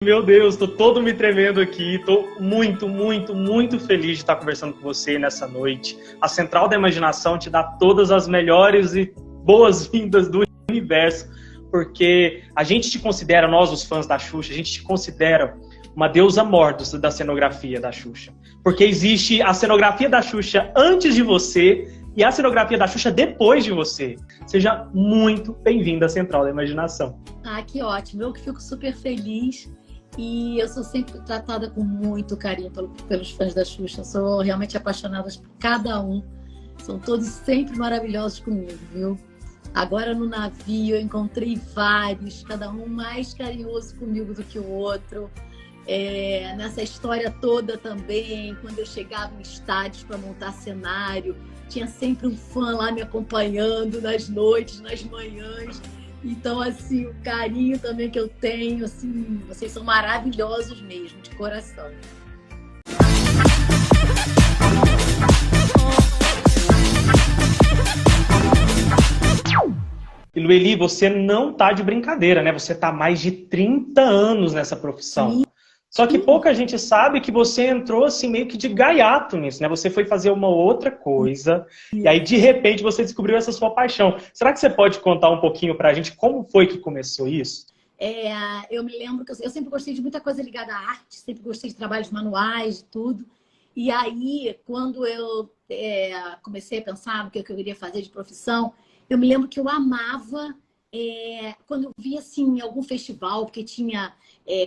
Meu Deus, tô todo me tremendo aqui. Tô muito, muito, muito feliz de estar conversando com você nessa noite. A Central da Imaginação te dá todas as melhores e boas-vindas do universo, porque a gente te considera, nós os fãs da Xuxa, a gente te considera uma deusa mor da cenografia da Xuxa. Porque existe a cenografia da Xuxa antes de você e a cenografia da Xuxa depois de você. Seja muito bem-vinda à Central da Imaginação. Ah, que ótimo. Eu que fico super feliz. E eu sou sempre tratada com muito carinho pelos fãs da Xuxa. Sou realmente apaixonada por cada um. São todos sempre maravilhosos comigo, viu? Agora no navio eu encontrei vários, cada um mais carinhoso comigo do que o outro. Nessa história toda também, quando eu chegava em estádios para montar cenário, tinha sempre um fã lá me acompanhando nas noites, nas manhãs. Então, assim, o carinho também que eu tenho, assim, vocês são maravilhosos mesmo, de coração. E Lueli, você não tá de brincadeira, né? Você tá há mais de 30 anos nessa profissão. Sim. Só que pouca gente sabe que você entrou assim meio que de gaiato nisso, né? Você foi fazer uma outra coisa e aí de repente você descobriu essa sua paixão. Será que você pode contar um pouquinho pra gente como foi que começou isso? Eu me lembro que eu sempre gostei de muita coisa ligada à arte, sempre gostei de trabalhos manuais, de tudo. E aí, quando eu comecei a pensar no que eu queria fazer de profissão, eu me lembro que eu amava quando eu via assim, algum festival, porque tinha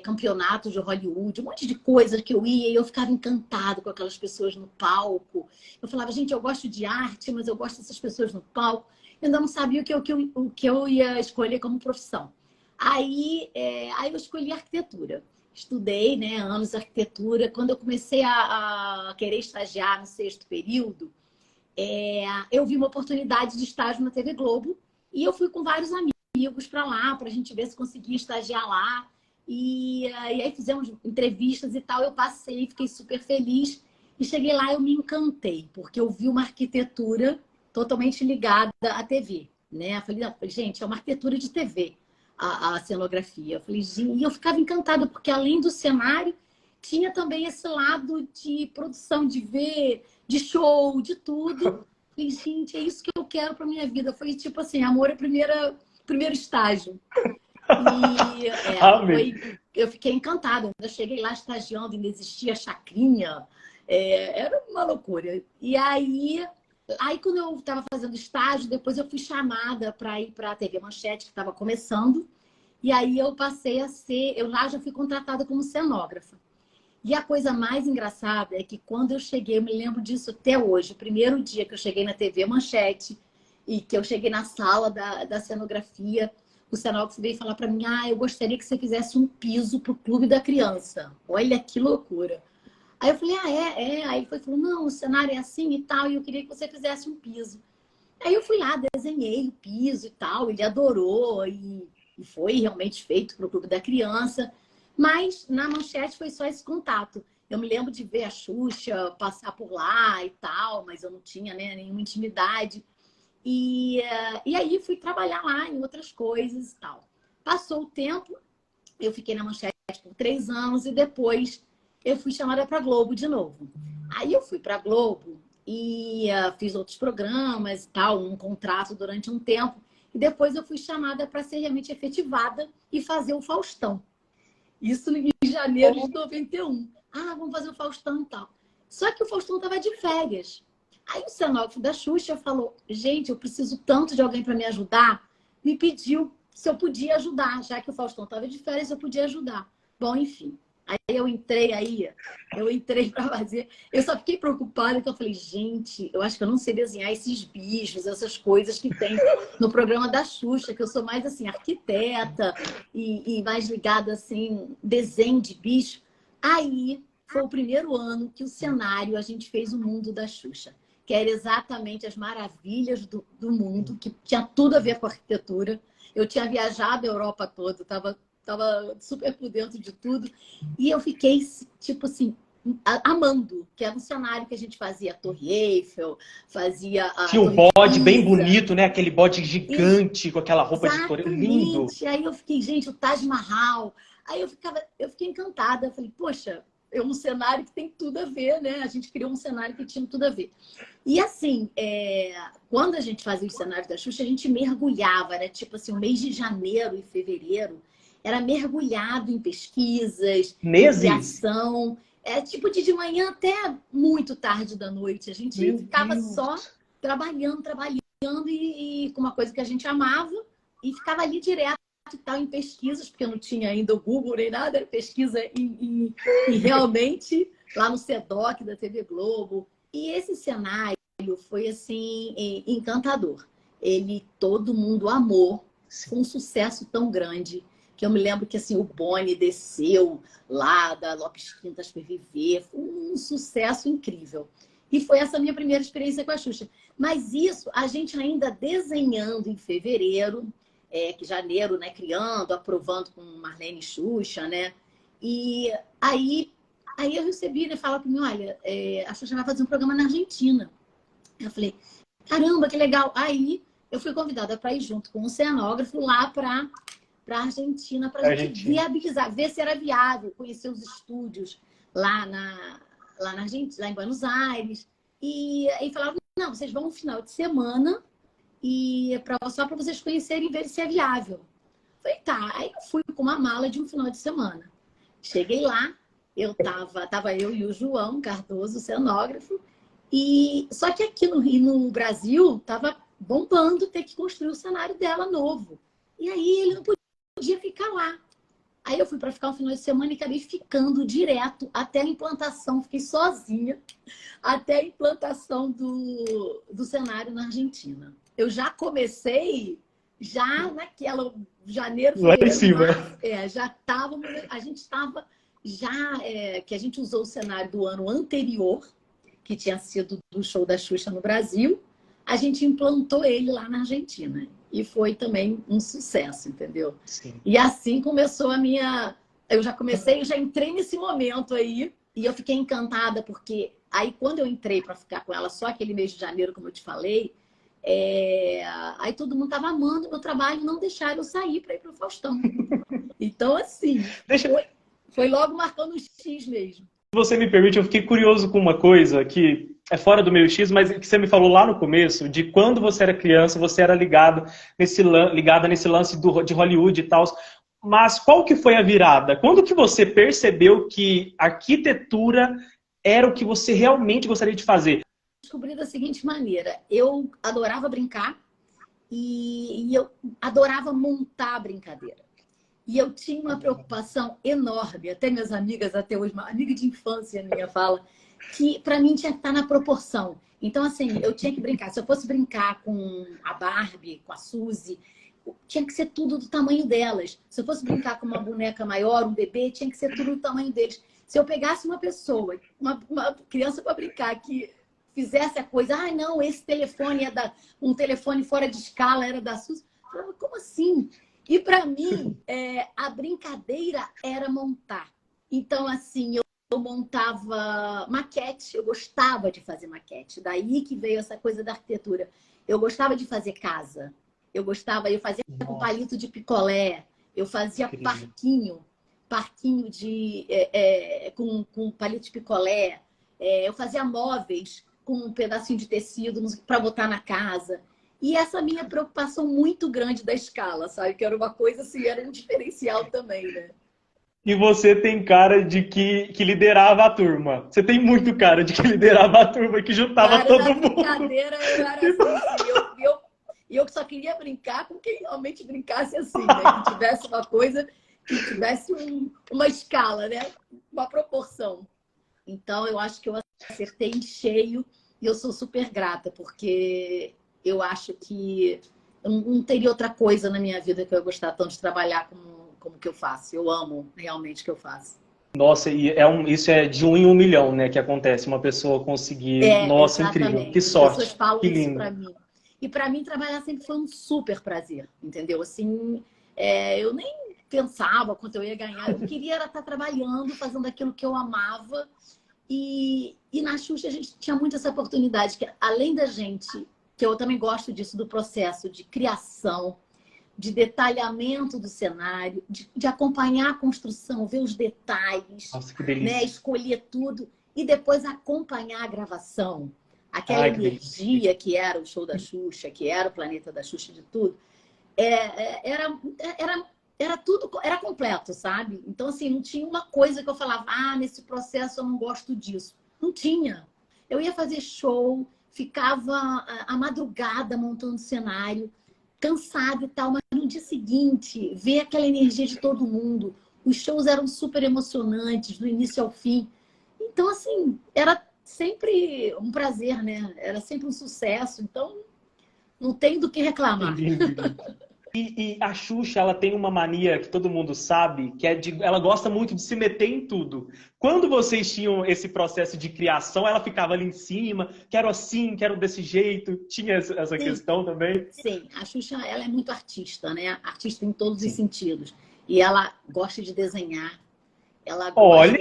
campeonatos de Hollywood, um monte de coisas que eu ia e eu ficava encantada com aquelas pessoas no palco. Eu falava, gente, eu gosto de arte, mas eu gosto dessas pessoas no palco. Eu ainda não sabia o que eu ia escolher como profissão. Aí eu escolhi arquitetura. Estudei, né, anos de arquitetura. Quando eu comecei a querer estagiar no 6º período, eu vi uma oportunidade de estágio na TV Globo e eu fui com vários amigos para lá, para a gente ver se conseguia estagiar lá. E aí fizemos entrevistas e tal, eu passei, fiquei super feliz. E cheguei lá, eu me encantei, porque eu vi uma arquitetura totalmente ligada à TV, né? Eu falei, gente, é uma arquitetura de TV, a cenografia. Eu falei, gente, e eu ficava encantada, porque além do cenário, tinha também esse lado de produção, de ver, de show, de tudo. Falei, gente, é isso que eu quero para minha vida. Foi tipo assim, amor é primeiro estágio. Eu fiquei encantada. Eu cheguei lá estagiando, ainda existia chacrinha. Era uma loucura. E aí quando eu estava fazendo estágio, depois eu fui chamada para ir para a TV Manchete, que estava começando. E aí eu passei a ser... Eu lá já fui contratada como cenógrafa. E a coisa mais engraçada é que quando eu cheguei, eu me lembro disso até hoje, o primeiro dia que eu cheguei na TV Manchete e que eu cheguei na sala da cenografia, o cenógrafo veio falar para mim, eu gostaria que você fizesse um piso para o Clube da Criança. Olha que loucura. Aí eu falei, Aí ele falou, não, o cenário é assim e tal, e eu queria que você fizesse um piso. Aí eu fui lá, desenhei o piso e tal, ele adorou, e foi realmente feito para o Clube da Criança. Mas na Manchete foi só esse contato. Eu me lembro de ver a Xuxa passar por lá e tal, mas eu não tinha, né, nenhuma intimidade. E aí fui trabalhar lá em outras coisas e tal. Passou o tempo, eu fiquei na Manchete por 3 anos e depois eu fui chamada para Globo de novo. Aí eu fui para Globo e fiz outros programas e tal, um contrato durante um tempo. E depois eu fui chamada para ser realmente efetivada e fazer o Faustão. Isso em janeiro de 91. Vamos fazer o Faustão e tal. Só que o Faustão estava de férias. Aí o cenógrafo da Xuxa falou, gente, eu preciso tanto de alguém para me ajudar. Me pediu se eu podia ajudar, já que o Faustão estava de férias, eu podia ajudar. Bom, enfim. Aí eu entrei para fazer. Eu só fiquei preocupada, que eu falei, gente, eu acho que eu não sei desenhar esses bichos, essas coisas que tem no programa da Xuxa, que eu sou mais assim, arquiteta e mais ligada assim, desenho de bicho. Aí foi o primeiro ano que o cenário, a gente fez o mundo da Xuxa, que era exatamente as maravilhas do mundo, que tinha tudo a ver com a arquitetura. Eu tinha viajado a Europa toda, estava super por dentro de tudo. E eu fiquei, tipo assim, amando, que era um cenário que a gente fazia a Torre Eiffel, fazia a tinha um bode bem bonito, né? Aquele bode gigante com aquela roupa de toureiro, lindo. Aí eu fiquei, gente, o Taj Mahal, Aí eu fiquei encantada. Eu falei, poxa, é um cenário que tem tudo a ver, né? A gente criou um cenário que tinha tudo a ver. E assim, quando a gente fazia os cenários da Xuxa, a gente mergulhava, né? Tipo assim, o mês de janeiro e fevereiro era mergulhado em pesquisas, em Meses? criação. Tipo de manhã até muito tarde da noite. A gente Meu ficava só Deus. trabalhando e com uma coisa que a gente amava e ficava ali direto e tal em pesquisas, porque eu não tinha ainda o Google nem nada, era pesquisa e realmente lá no SEDOC da TV Globo. E esse cenário foi assim encantador. Todo mundo amou, Sim. foi um sucesso tão grande que eu me lembro que assim o Boni desceu lá da Lopes Quintas para viver, foi um sucesso incrível. E foi essa minha primeira experiência com a Xuxa. Mas isso, a gente ainda desenhando em fevereiro, que janeiro, né, criando, aprovando com Marlene e Xuxa, né? E aí eu recebi, né, falar para mim, olha, a Xuxa vai fazer um programa na Argentina. Eu falei, caramba, que legal. Aí eu fui convidada para ir junto com um cenógrafo lá para a Argentina, para a gente Argentina. viabilizar, ver se era viável, conhecer os estúdios lá na Argentina, lá em Buenos Aires. E aí falaram, não, vocês vão no final de semana e só para vocês conhecerem e ver se é viável. Falei, tá. Aí eu fui com uma mala de um final de semana. Cheguei lá, tava eu e o João Cardoso, cenógrafo, e só que aqui no Brasil tava bombando ter que construir o cenário dela novo. E aí ele não podia ficar lá. Aí eu fui para ficar um final de semana e acabei ficando direto até a implantação, fiquei sozinha até a implantação do cenário na Argentina. Eu já comecei, já naquela janeiro, Lá em fevereiro, cima. março, já estávamos, a gente estava já, que a gente usou o cenário do ano anterior, que tinha sido do show da Xuxa no Brasil, a gente implantou ele lá na Argentina. E foi também um sucesso, entendeu? Sim. E assim começou a minha... Eu já comecei, já entrei nesse momento aí, e eu fiquei encantada, porque aí quando eu entrei para ficar com ela só aquele mês de janeiro, como eu te falei, aí todo mundo estava amando o meu trabalho e não deixaram eu sair para ir para o Faustão. Então, assim, foi logo marcando o X mesmo. Se você me permite, eu fiquei curioso com uma coisa que é fora do meu X, mas que você me falou lá no começo, de quando você era criança, você era ligada nesse lance de Hollywood e tal. Mas qual que foi a virada? Quando que você percebeu que arquitetura era o que você realmente gostaria de fazer? Descobri da seguinte maneira, eu adorava brincar e eu adorava montar a brincadeira. E eu tinha uma preocupação enorme, até minhas amigas, até hoje, uma amiga de infância minha fala, que para mim tinha que estar na proporção. Então, assim, eu tinha que brincar. Se eu fosse brincar com a Barbie, com a Suzy, tinha que ser tudo do tamanho delas. Se eu fosse brincar com uma boneca maior, um bebê, tinha que ser tudo do tamanho deles. Se eu pegasse uma pessoa, uma criança para brincar, que fizesse a coisa, não, esse telefone um telefone fora de escala, era da Suzy. Eu falava, como assim? E para mim, a brincadeira era montar. Então, assim, eu montava maquete, eu gostava de fazer maquete. Daí que veio essa coisa da arquitetura. Eu gostava de fazer casa. Eu fazia com palito de picolé, eu fazia parquinho com palito de picolé, eu fazia móveis com um pedacinho de tecido para botar na casa. E essa minha preocupação muito grande da escala, sabe? Que era uma coisa assim, era um diferencial também, né? E você tem cara de que liderava a turma. Você tem muito cara de que liderava a turma, que juntava Cara, todo na mundo. brincadeira eu era assim, eu só queria brincar com quem realmente brincasse assim, né? Que tivesse uma coisa, que tivesse uma escala, né? Uma proporção. Então, eu acho que eu acertei em cheio e eu sou super grata, porque eu acho que eu não teria outra coisa na minha vida que eu gostar tanto de trabalhar como que eu faço. Eu amo realmente o que eu faço. Nossa, e isso é de 1 em 1 milhão, né, que acontece, uma pessoa conseguir... Nossa, incrível, que Exatamente. As pessoas sorte, falam que isso lindo. para mim. E para mim, trabalhar sempre foi um super prazer, entendeu? Assim, eu nem pensava quanto eu ia ganhar. Eu queria era estar trabalhando, fazendo aquilo que eu amava. E na Xuxa a gente tinha muito essa oportunidade, que além da gente, que eu também gosto disso, do processo de criação, de detalhamento do cenário, de acompanhar a construção, ver os detalhes, Nossa, que delícia. né? Escolher tudo e depois acompanhar a gravação. Aquela Ai, que energia que era o show da Xuxa, que era o planeta da Xuxa de tudo, era tudo, era completo, sabe? Então, assim, não tinha uma coisa que eu falava, nesse processo eu não gosto disso. Não tinha. Eu ia fazer show, ficava a madrugada montando cenário, cansada e tal, mas no dia seguinte, ver aquela energia de todo mundo. Os shows eram super emocionantes, do início ao fim. Então, assim, era sempre um prazer, né? Era sempre um sucesso. Então, não tem do que reclamar. E a Xuxa, ela tem uma mania que todo mundo sabe, que ela gosta muito de se meter em tudo. Quando vocês tinham esse processo de criação, ela ficava ali em cima, quero assim, quero desse jeito. Tinha essa questão também? Sim, a Xuxa, ela é muito artista, né? Artista em todos os sentidos. E ela gosta de desenhar. Ela gosta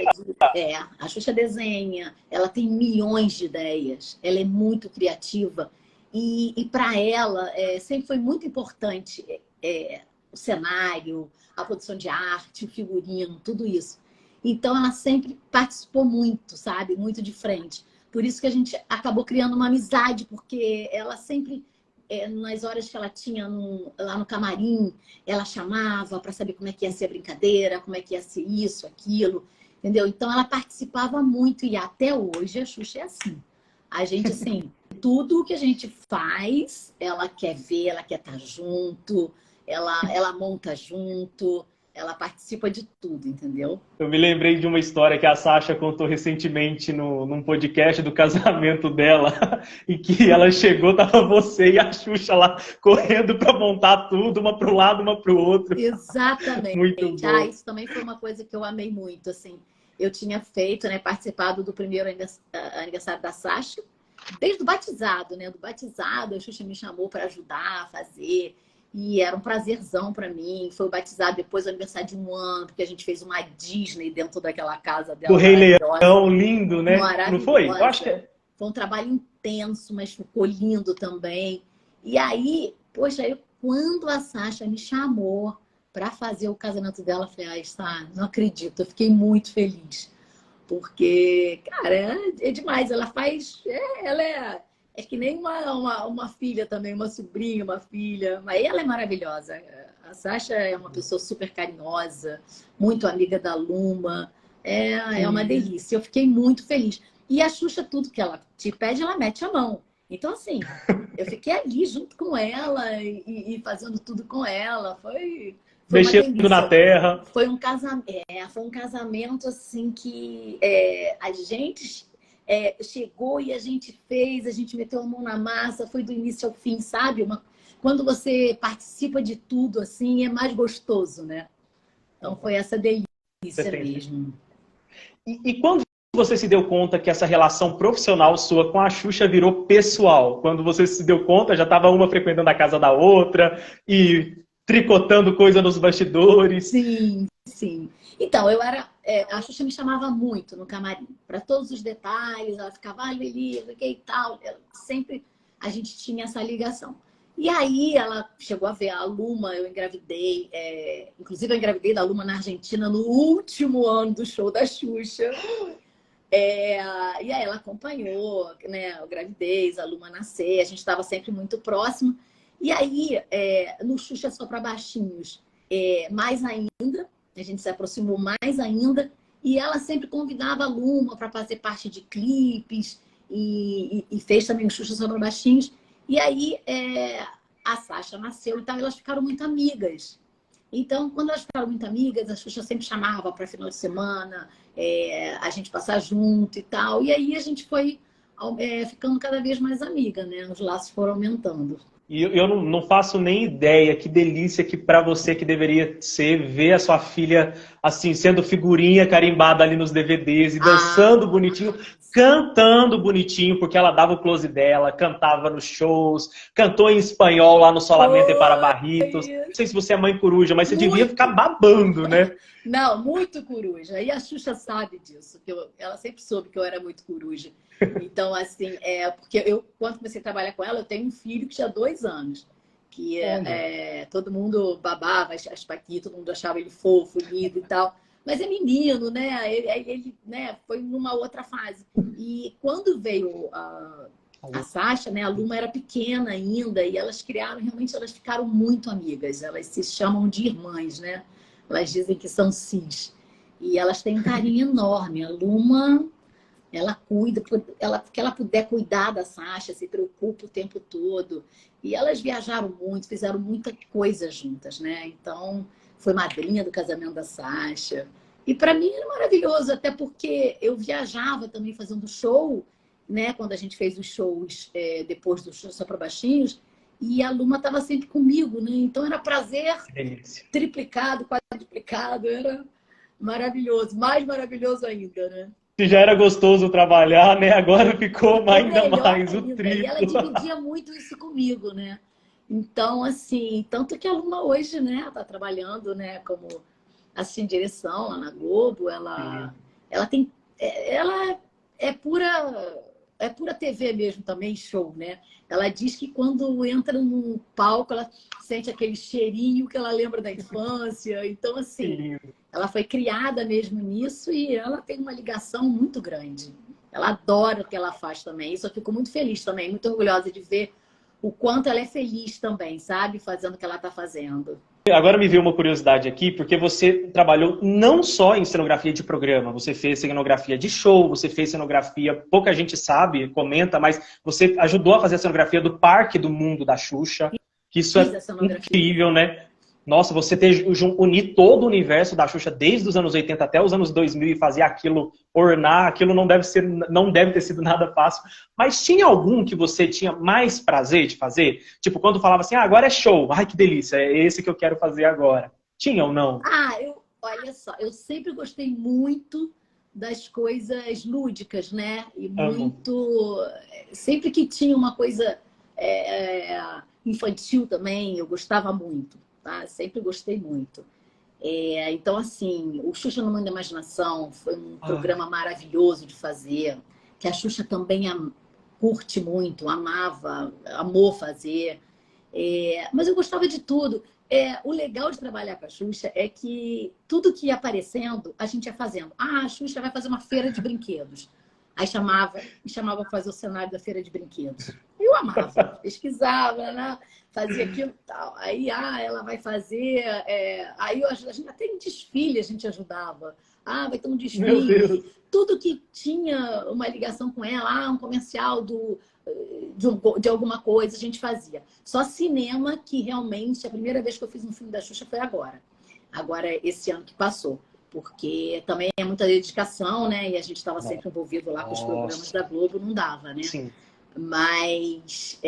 a Xuxa desenha, ela tem milhões de ideias, ela é muito criativa. E para ela, sempre foi muito importante o cenário, a produção de arte, o figurino, tudo isso. Então, ela sempre participou muito, sabe? Muito de frente. Por isso que a gente acabou criando uma amizade, porque ela sempre, nas horas que ela tinha lá no camarim, ela chamava para saber como é que ia ser a brincadeira, como é que ia ser isso, aquilo, entendeu? Então, ela participava muito e até hoje a Xuxa é assim. A gente, assim, tudo que a gente faz, ela quer ver, ela quer estar junto, ela monta junto, ela participa de tudo, entendeu? Eu me lembrei de uma história que a Sasha contou recentemente num podcast do casamento dela, em que ela chegou, tava você e a Xuxa lá correndo para montar tudo, uma para o lado, uma para o outro. Exatamente. Muito bom. Isso também foi uma coisa que eu amei muito, assim. Eu tinha feito, né, participado do primeiro aniversário da Sasha, desde o batizado, né? Do batizado, a Xuxa me chamou para ajudar a fazer. E era um prazerzão para mim. Foi o batizado depois do aniversário de 1 ano, porque a gente fez uma Disney dentro daquela casa dela. O Rei Leão, lindo, né? Não foi? Eu acho que Foi um trabalho intenso, mas ficou lindo também. E aí, poxa, quando a Sasha me chamou para fazer o casamento dela, eu falei, não acredito, eu fiquei muito feliz. Porque, cara, é demais. Ela faz. Ela é que nem uma filha também, uma sobrinha, uma filha. Mas ela é maravilhosa. A Sasha é uma pessoa super carinhosa, muito amiga da Luma. É uma delícia. Eu fiquei muito feliz. E a Xuxa, tudo que ela te pede, ela mete a mão. Então, assim, eu fiquei ali junto com ela e fazendo tudo com ela. Foi mexendo na terra. Foi um casamento assim que a gente chegou e a gente fez, a gente meteu a mão na massa, foi do início ao fim, sabe? Quando você participa de tudo assim, é mais gostoso, né? Então foi essa delícia mesmo. E quando você se deu conta que essa relação profissional sua com a Xuxa virou pessoal? Quando você se deu conta, já estava uma frequentando a casa da outra e tricotando coisa nos bastidores? Sim, sim. Então, a Xuxa me chamava muito no camarim, para todos os detalhes, ela ficava, Lili, e tal. Sempre a gente tinha essa ligação. E aí ela chegou a ver a Luma, eu engravidei, inclusive eu engravidei da Luma na Argentina no último ano do show da Xuxa. E aí ela acompanhou, né, a gravidez, a Luma nascer, a gente estava sempre muito próximo. E aí, no Xuxa Só para Baixinhos, mais ainda, a gente se aproximou mais ainda, e ela sempre convidava a Luma para fazer parte de clipes, e fez também o Xuxa Só para Baixinhos. E aí, a Sasha nasceu, então elas ficaram muito amigas. Então, quando elas ficaram muito amigas, a Xuxa sempre chamava para final de semana, a gente passar junto e tal. E aí a gente foi ficando cada vez mais amiga, né? Os laços foram aumentando. E eu não faço nem ideia que delícia que para você que deveria ser ver a sua filha assim sendo figurinha carimbada ali nos DVDs e dançando bonitinho, cantando bonitinho, porque ela dava o close dela, cantava nos shows, cantou em espanhol lá no Solamente para Barritos. Não sei se você é mãe coruja, mas você devia ficar babando, né? Não, muito coruja. E a Xuxa sabe disso, que ela sempre soube que eu era muito coruja. Então, assim, porque quando comecei a trabalhar com ela, eu tenho um filho que tinha 2 anos. que todo mundo babava as Paquito, todo mundo achava ele fofo, lindo e tal. Mas é menino, né? Ele né, foi numa outra fase. E quando veio a Sasha, né? A Luma era pequena ainda e elas realmente elas ficaram muito amigas. Elas se chamam de irmãs, né? Elas dizem que são cis. E elas têm um carinho enorme. A Luma, ela cuida, que ela puder cuidar da Sasha, se preocupa o tempo todo. E elas viajaram muito, fizeram muita coisa juntas, né? Então, foi madrinha do casamento da Sasha. E para mim era maravilhoso, até porque eu viajava também fazendo show, né? Quando a gente fez os shows depois do show Só para Baixinhos, e a Luma estava sempre comigo, né? Então era prazer triplicado, quadruplicado, era maravilhoso, mais maravilhoso ainda, né? Se já era gostoso trabalhar, né? Agora ficou ainda mais o triplo. E ela dividia muito isso comigo, né? Então, assim, tanto que a Luma hoje, né, tá trabalhando, né, como assistente de direção lá na Globo, ela é pura TV mesmo também, show, né? Ela diz que quando entra num palco, ela sente aquele cheirinho que ela lembra da infância. Então, assim, ela foi criada mesmo nisso e ela tem uma ligação muito grande. Ela adora o que ela faz também. Isso eu fico muito feliz também, muito orgulhosa de ver o quanto ela é feliz também, sabe? Fazendo o que ela está fazendo. Agora me veio uma curiosidade aqui, porque você trabalhou não só em cenografia de programa, você fez cenografia de show, você fez cenografia, pouca gente sabe, comenta, mas você ajudou a fazer a cenografia do Parque do Mundo da Xuxa, que isso é incrível, né? Nossa, você unir todo o universo da Xuxa desde os anos 80 até os anos 2000 e fazer aquilo, ornar, aquilo não deve ter sido nada fácil. Mas tinha algum que você tinha mais prazer de fazer? Tipo, quando falava assim, agora é show, ai que delícia, é esse que eu quero fazer agora. Tinha ou não? Olha só, eu sempre gostei muito das coisas lúdicas, né? E muito... Sempre que tinha uma coisa infantil também, eu gostava muito. Tá? Sempre gostei muito. Então, assim, o Xuxa no Mundo da Imaginação foi um programa maravilhoso de fazer, que a Xuxa também curte muito, amou fazer. Mas eu gostava de tudo. O legal de trabalhar com a Xuxa é que tudo que ia aparecendo, a gente ia fazendo. A Xuxa vai fazer uma feira de brinquedos. Aí me chamava para fazer o cenário da feira de brinquedos. Eu amava, pesquisava, né? Fazia aquilo e tal. Aí, ela vai fazer... Aí a gente até em desfile a gente ajudava. Vai ter um desfile. Tudo que tinha uma ligação com ela, um comercial de alguma coisa, a gente fazia. Só cinema que realmente, a primeira vez que eu fiz um filme da Xuxa foi agora. Agora, esse ano que passou. Porque também é muita dedicação, né? E a gente estava sempre envolvido lá com os programas da Globo, não dava, né? Sim. Mas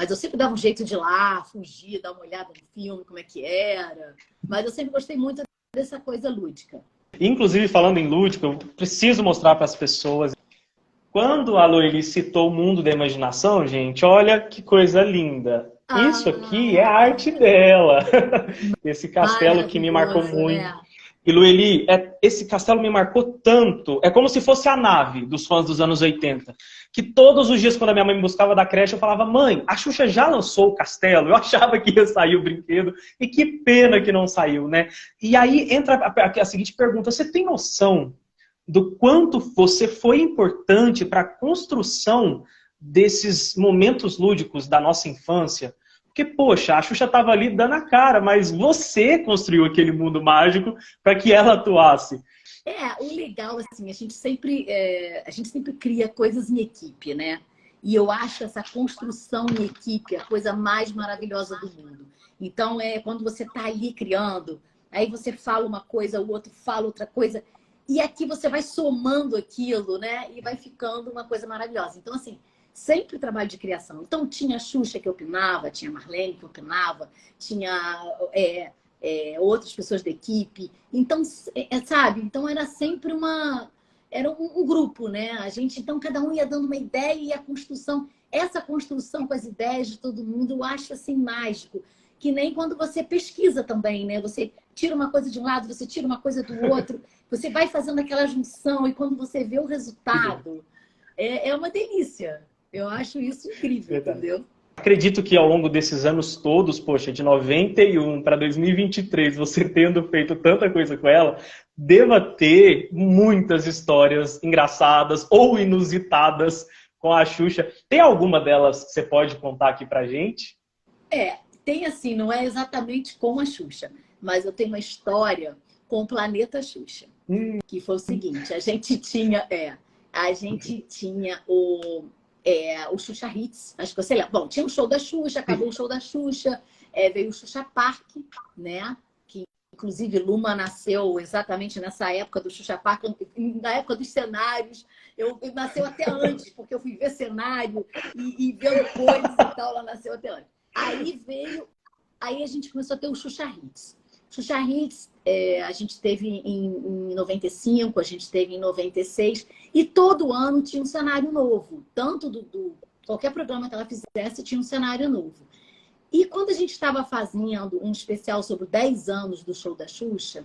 eu sempre dava um jeito de ir lá, fugir, dar uma olhada no filme, como é que era. Mas eu sempre gostei muito dessa coisa lúdica. Inclusive, falando em lúdico, eu preciso mostrar para as pessoas. Quando a Loeli citou o mundo da imaginação, gente, olha que coisa linda. Isso aqui é a arte dela. Esse castelo que me marcou muito. Né? E, Loeli, esse castelo me marcou tanto. É como se fosse a nave dos fãs dos anos 80. Que todos os dias, quando a minha mãe me buscava da creche, eu falava, mãe, a Xuxa já lançou o castelo? Eu achava que ia sair o brinquedo. E que pena que não saiu, né? E aí entra a seguinte pergunta. Você tem noção do quanto você foi importante para a construção desses momentos lúdicos da nossa infância? Porque, poxa, a Xuxa estava ali dando a cara, mas você construiu aquele mundo mágico para que ela atuasse. O legal, assim, a gente sempre cria coisas em equipe, né? E eu acho essa construção em equipe a coisa mais maravilhosa do mundo. Então, quando você está ali criando, aí você fala uma coisa, o outro fala outra coisa, e aqui você vai somando aquilo, né? E vai ficando uma coisa maravilhosa. Então, assim, sempre trabalho de criação. Então, tinha a Xuxa que opinava, tinha a Marlene que opinava, tinha outras pessoas da equipe. Então, sabe? Então, era sempre era um grupo, né? Então, cada um ia dando uma ideia e a construção... Essa construção com as ideias de todo mundo, eu acho, assim, mágico. Que nem quando você pesquisa também, né? Você tira uma coisa de um lado, você tira uma coisa do outro. Você vai fazendo aquela junção e quando você vê o resultado, é uma delícia. Eu acho isso incrível, entendeu? acredito que ao longo desses anos todos, poxa, de 91 para 2023, você tendo feito tanta coisa com ela, deva ter muitas histórias engraçadas ou inusitadas com a Xuxa. Tem alguma delas que você pode contar aqui pra gente? Tem assim, não é exatamente com a Xuxa, mas eu tenho uma história com o Planeta Xuxa, que foi o seguinte, a gente tinha o Xuxa Hits, acho que você lembra. Bom, tinha o show da Xuxa, acabou o show da Xuxa, veio o Xuxa Park, né? Que inclusive Luma nasceu exatamente nessa época do Xuxa Park, na época dos cenários. Eu nasceu até antes, porque eu fui ver cenário e vendo coisas e tal, ela nasceu até antes. Aí a gente começou a ter o Xuxa Hits. Xuxa Hits, a gente teve em 95, a gente teve em 96, e todo ano tinha um cenário novo. Tanto qualquer programa que ela fizesse tinha um cenário novo. E quando a gente estava fazendo um especial sobre 10 anos do show da Xuxa,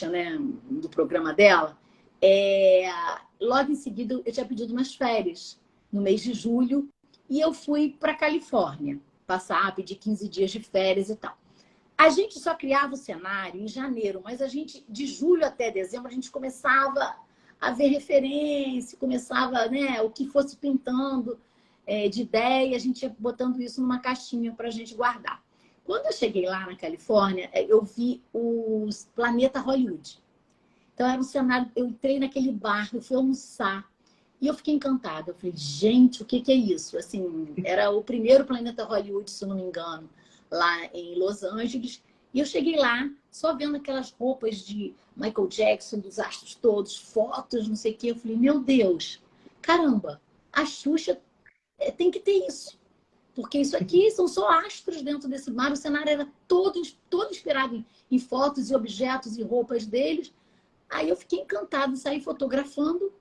né, do programa dela, logo em seguida eu tinha pedido umas férias, no mês de julho, e eu fui para a Califórnia, pedir 15 dias de férias e tal. A gente só criava o cenário em janeiro, mas de julho até dezembro, a gente começava a ver referência, começava, né, o que fosse pintando de ideia, a gente ia botando isso numa caixinha para a gente guardar. Quando eu cheguei lá na Califórnia, eu vi o Planeta Hollywood. Então, era um cenário, eu entrei naquele bar, eu fui almoçar, e eu fiquei encantada. Eu falei, gente, o que é isso? Assim, era o primeiro Planeta Hollywood, se eu não me engano, lá em Los Angeles. E eu cheguei lá, só vendo aquelas roupas de Michael Jackson, dos astros todos, fotos, não sei o quê. Eu falei, meu Deus, caramba, a Xuxa tem que ter isso. Porque isso aqui são só astros dentro desse mar. O cenário era todo inspirado em fotos e objetos e roupas deles. Aí eu fiquei encantada, saí fotografando.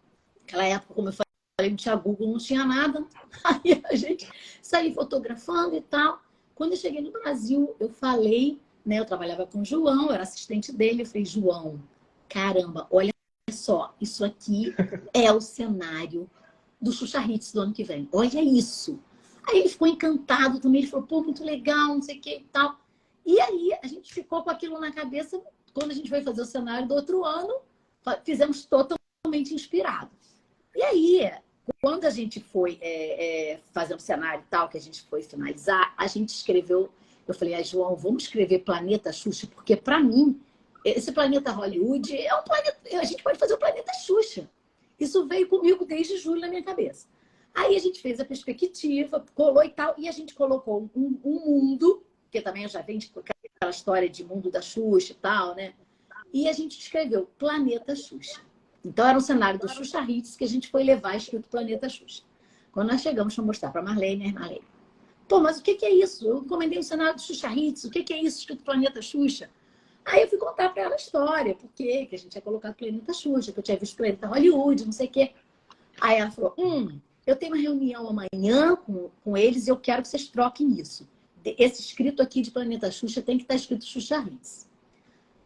Naquela época, como eu falei, não tinha Google, não tinha nada. Aí a gente saiu fotografando e tal. Quando eu cheguei no Brasil, eu falei, né? Eu trabalhava com o João, eu era assistente dele. Eu falei, João, caramba, olha só, isso aqui é o cenário do Xuxa Hits do ano que vem. Olha isso. Aí ele ficou encantado também. Ele falou, pô, muito legal, não sei o que e tal. E aí a gente ficou com aquilo na cabeça. Quando a gente foi fazer o cenário do outro ano, fizemos totalmente inspirado. E aí, quando a gente foi fazer um cenário e tal, que a gente foi finalizar, a gente escreveu, eu falei, João, vamos escrever Planeta Xuxa, porque para mim, esse Planeta Hollywood é um planeta, a gente pode fazer o Planeta Xuxa. Isso veio comigo desde julho na minha cabeça. Aí a gente fez a perspectiva, colou e tal, e a gente colocou um mundo, que também já vem com aquela história de mundo da Xuxa e tal, né? E a gente escreveu Planeta Xuxa. Então, era um cenário do Xuxa Hits que a gente foi levar escrito Planeta Xuxa. Quando nós chegamos para mostrar para a Marlene, Marlene, pô, mas o que é isso? Eu encomendei um cenário do Xuxa Hits, o que é isso escrito Planeta Xuxa? Aí eu fui contar para ela a história, porque que a gente tinha colocado Planeta Xuxa, que eu tinha visto Planeta Hollywood, não sei o quê. Aí ela falou, eu tenho uma reunião amanhã com eles e eu quero que vocês troquem isso. Esse escrito aqui de Planeta Xuxa tem que estar escrito Xuxa Hits.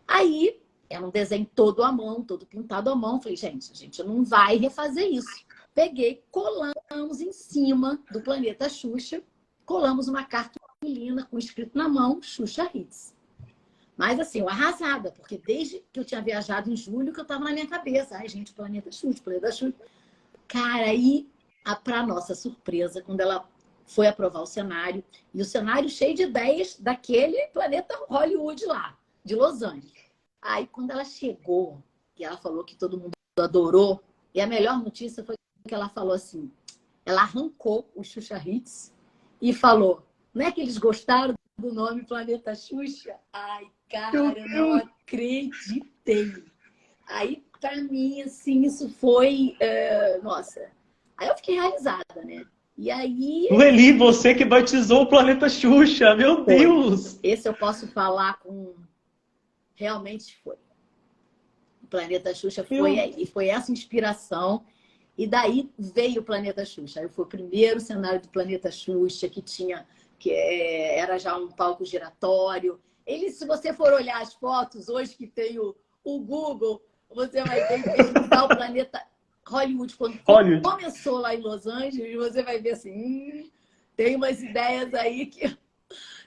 Aí, era um desenho todo à mão, todo pintado à mão. Falei, gente, a gente não vai refazer isso. Peguei, colamos em cima do Planeta Xuxa, colamos uma cartolina com escrito na mão, Xuxa Hits. Mas assim, eu arrasada, porque desde que eu tinha viajado em julho que eu estava na minha cabeça. Ai, gente, Planeta Xuxa, Planeta Xuxa. Cara, aí, para nossa surpresa, quando ela foi aprovar o cenário, e o cenário cheio de ideias daquele Planeta Hollywood lá, de Los Angeles. Aí, quando ela chegou, e ela falou que todo mundo adorou, e a melhor notícia foi que ela falou assim, ela arrancou o Xuxa Hits e falou, não é que eles gostaram do nome Planeta Xuxa? Ai, cara, eu não acreditei. Aí, pra mim, assim, isso foi... nossa, aí eu fiquei realizada, né? E aí... Sueli, você que batizou o Planeta Xuxa, meu Deus! Esse eu posso falar com... Realmente foi. O Planeta Xuxa foi essa inspiração. E daí veio o Planeta Xuxa. Aí foi o primeiro cenário do Planeta Xuxa que era já um palco giratório. Ele, se você for olhar as fotos hoje que tem o Google, você vai ver que está o Planeta Hollywood. Quando começou lá em Los Angeles, você vai ver assim, Tem umas ideias aí que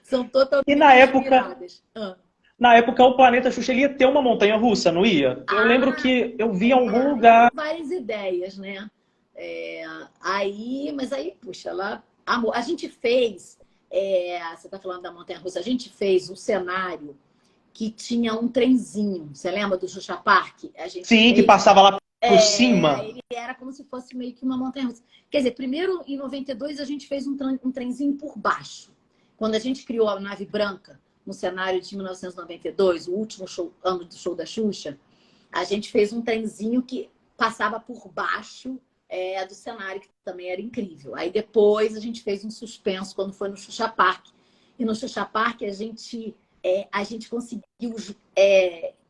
são totalmente E na época, inspiradas. na época o Planeta Xuxa ele ia ter uma montanha-russa, não ia? Eu lembro que eu vi em algum lugar. Várias ideias, né? Mas aí, puxa, lá, amor, a gente fez, você está falando da montanha-russa, a gente fez um cenário que tinha um trenzinho. Você lembra do Xuxa Park? A gente Sim, que fez, passava lá por cima. ele era como se fosse meio que uma montanha-russa. Quer dizer, primeiro, em 92, a gente fez um trenzinho por baixo. Quando a gente criou a Nave Branca, no cenário de 1992, o último ano do show da Xuxa, a gente fez um trenzinho que passava por baixo do cenário, que também era incrível. Aí depois a gente fez um suspenso quando foi no Xuxa Park. E no Xuxa Park a gente conseguiu...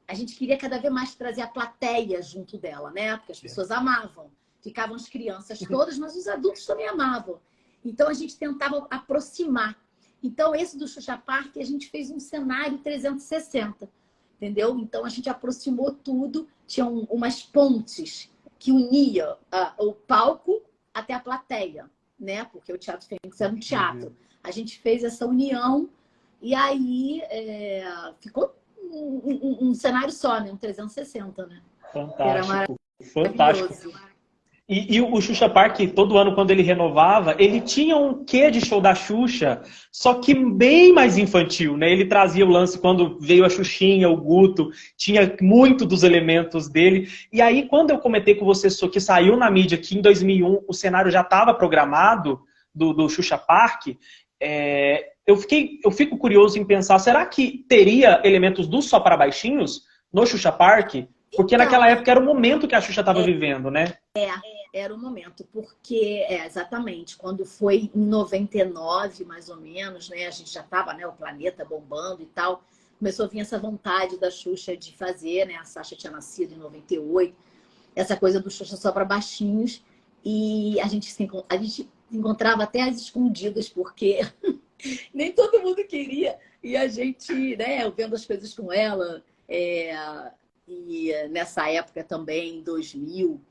a gente queria cada vez mais trazer a plateia junto dela, né? Porque as pessoas amavam. Ficavam as crianças todas, mas os adultos também amavam. Então a gente tentava aproximar. Então esse do Xuxa Park a gente fez um cenário 360, entendeu? Então a gente aproximou tudo, tinham umas pontes que unia o palco até a plateia, né? Porque o Teatro Fênix era um teatro. A gente fez essa união e aí ficou um cenário só, né? Um 360, né? Fantástico, fantástico. E o Xuxa Park, todo ano, quando ele renovava, ele tinha um quê de show da Xuxa, só que bem mais infantil, né? Ele trazia o lance quando veio a Xuxinha, o Guto, tinha muito dos elementos dele. E aí, quando eu comentei com você que saiu na mídia que em 2001 o cenário já estava programado do Xuxa Park, eu fico curioso em pensar, será que teria elementos do Só para Baixinhos no Xuxa Park? Porque então, naquela época era o momento que a Xuxa estava vivendo, né? Era o momento, porque exatamente, quando foi em 99, mais ou menos, né? A gente já estava, né, o planeta bombando e tal. Começou a vir essa vontade da Xuxa de fazer, né? A Sasha tinha nascido em 98, essa coisa do Xuxa Só para Baixinhos. E a gente se encontrava até às escondidas, porque nem todo mundo queria. E a gente, né, eu vendo as coisas com ela, e nessa época também, em 2001,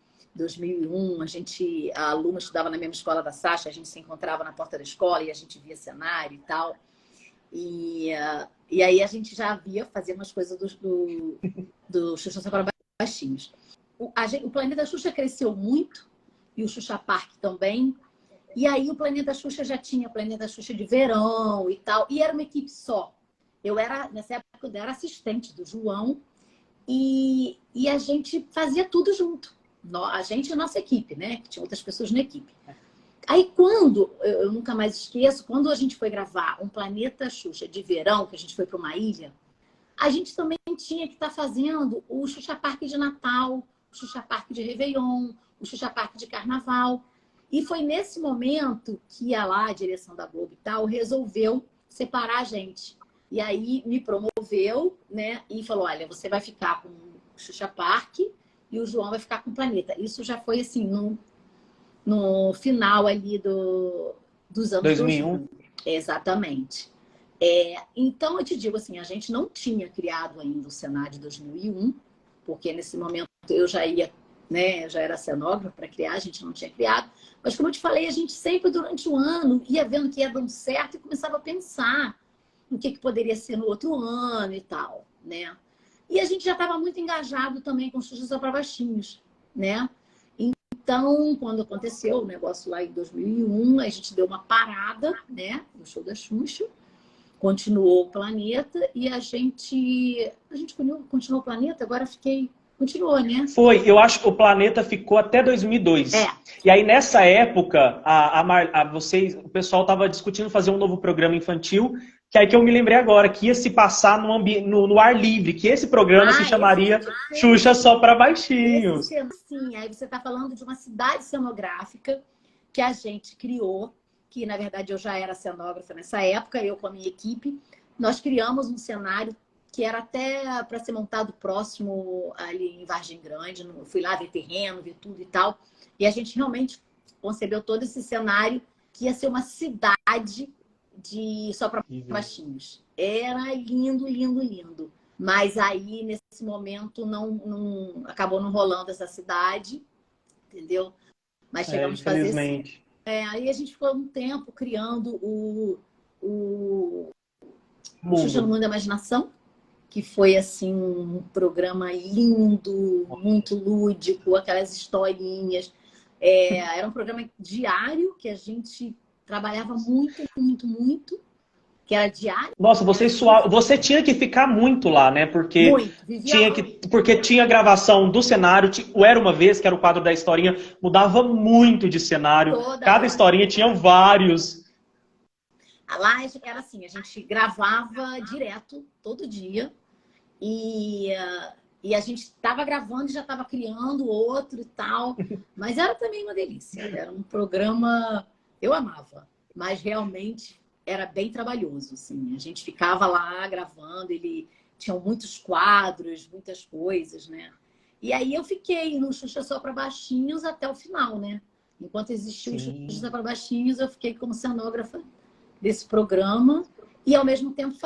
a aluna estudava na mesma escola da Sasha, a gente se encontrava na porta da escola e a gente via cenário e tal. E aí a gente já via fazer umas coisas do Xuxa Só para Baixinhos. O Planeta Xuxa cresceu muito, e o Xuxa Park também. E aí o Planeta Xuxa já tinha Planeta Xuxa de verão e tal. E era uma equipe só. Nessa época, eu era assistente do João. E a gente fazia tudo junto. A gente e a nossa equipe, né? Que tinha outras pessoas na equipe. Aí eu nunca mais esqueço, quando a gente foi gravar um Planeta Xuxa de verão, que a gente foi para uma ilha, a gente também tinha que estar fazendo o Xuxa Park de Natal, o Xuxa Park de Réveillon, o Xuxa Park de Carnaval. E foi nesse momento que a direção da Globo e tal, resolveu separar a gente. E aí me promoveu, né? E falou, olha, você vai ficar com o Xuxa Park e o João vai ficar com o Planeta. Isso já foi assim, no final ali dos anos 2000. Exatamente. Então, eu te digo assim, a gente não tinha criado ainda o cenário de 2001, porque nesse momento eu já ia, né? Eu já era cenógrafa para criar, a gente não tinha criado. Mas, como eu te falei, a gente sempre, durante o ano, ia vendo que ia dando certo e começava a pensar no que poderia ser no outro ano e tal, né? E a gente já estava muito engajado também com o Xuxa Só para Baixinhos, né? Então, quando aconteceu o negócio lá em 2001, a gente deu uma parada, né? No show da Xuxa, continuou o Planeta e a gente continuou o Planeta, agora continuou, né? Foi, eu acho que o Planeta ficou até 2002. E aí, nessa época, o pessoal estava discutindo fazer um novo programa infantil, que aí que eu me lembrei agora, que ia se passar no ar livre, que esse programa se chamaria Xuxa Só para Baixinhos. Sim, aí você está falando de uma cidade cenográfica que a gente criou, que na verdade eu já era cenógrafa nessa época, eu com a minha equipe, nós criamos um cenário que era até para ser montado próximo ali em Vargem Grande. Fui lá ver terreno, ver tudo e tal. E a gente realmente concebeu todo esse cenário que ia ser uma cidade só para baixinhos. Era lindo, lindo, lindo. Mas aí, nesse momento, acabou não rolando essa cidade, entendeu? Mas chegamos a fazer sim. Aí a gente ficou um tempo criando o Xuxa no Mundo. Mundo da Imaginação, que foi assim um programa lindo, muito lúdico, aquelas historinhas. Era um programa diário que a gente trabalhava muito, muito, muito, que era diário, Nossa, né? você tinha que ficar muito lá, né? Muito, vivia Porque tinha gravação do cenário, o Era Uma Vez, que era o quadro da historinha, mudava muito de cenário. toda Cada hora. historinha tinha vários. Lá era assim, a gente gravava direto, todo dia, e a gente estava gravando e já estava criando outro e tal. Mas era também uma delícia. Era um programa, eu amava, mas realmente era bem trabalhoso, assim. A gente ficava lá gravando, ele tinha muitos quadros, muitas coisas, né? E aí eu fiquei no Xuxa Só para Baixinhos até o final, né? Enquanto existiu o Xuxa Só para Baixinhos, eu fiquei como cenógrafa desse programa e ao mesmo tempo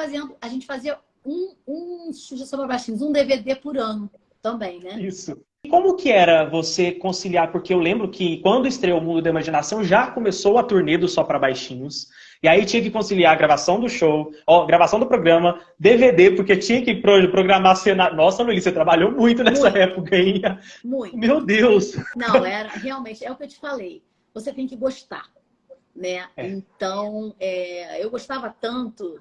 a gente fazia um Xuxa Só para Baixinhos, um DVD por ano também, né? Isso. E como que era você conciliar? Porque eu lembro que quando estreou o Mundo da Imaginação, já começou a turnê do Só para Baixinhos. E aí tinha que conciliar a gravação do show, gravação do programa, DVD, porque tinha que programar cenário. Nossa, Luiz, você trabalhou muito nessa época, hein? Muito. Meu Deus! Não, realmente, é o que eu te falei. Você tem que gostar, né? Então, eu gostava tanto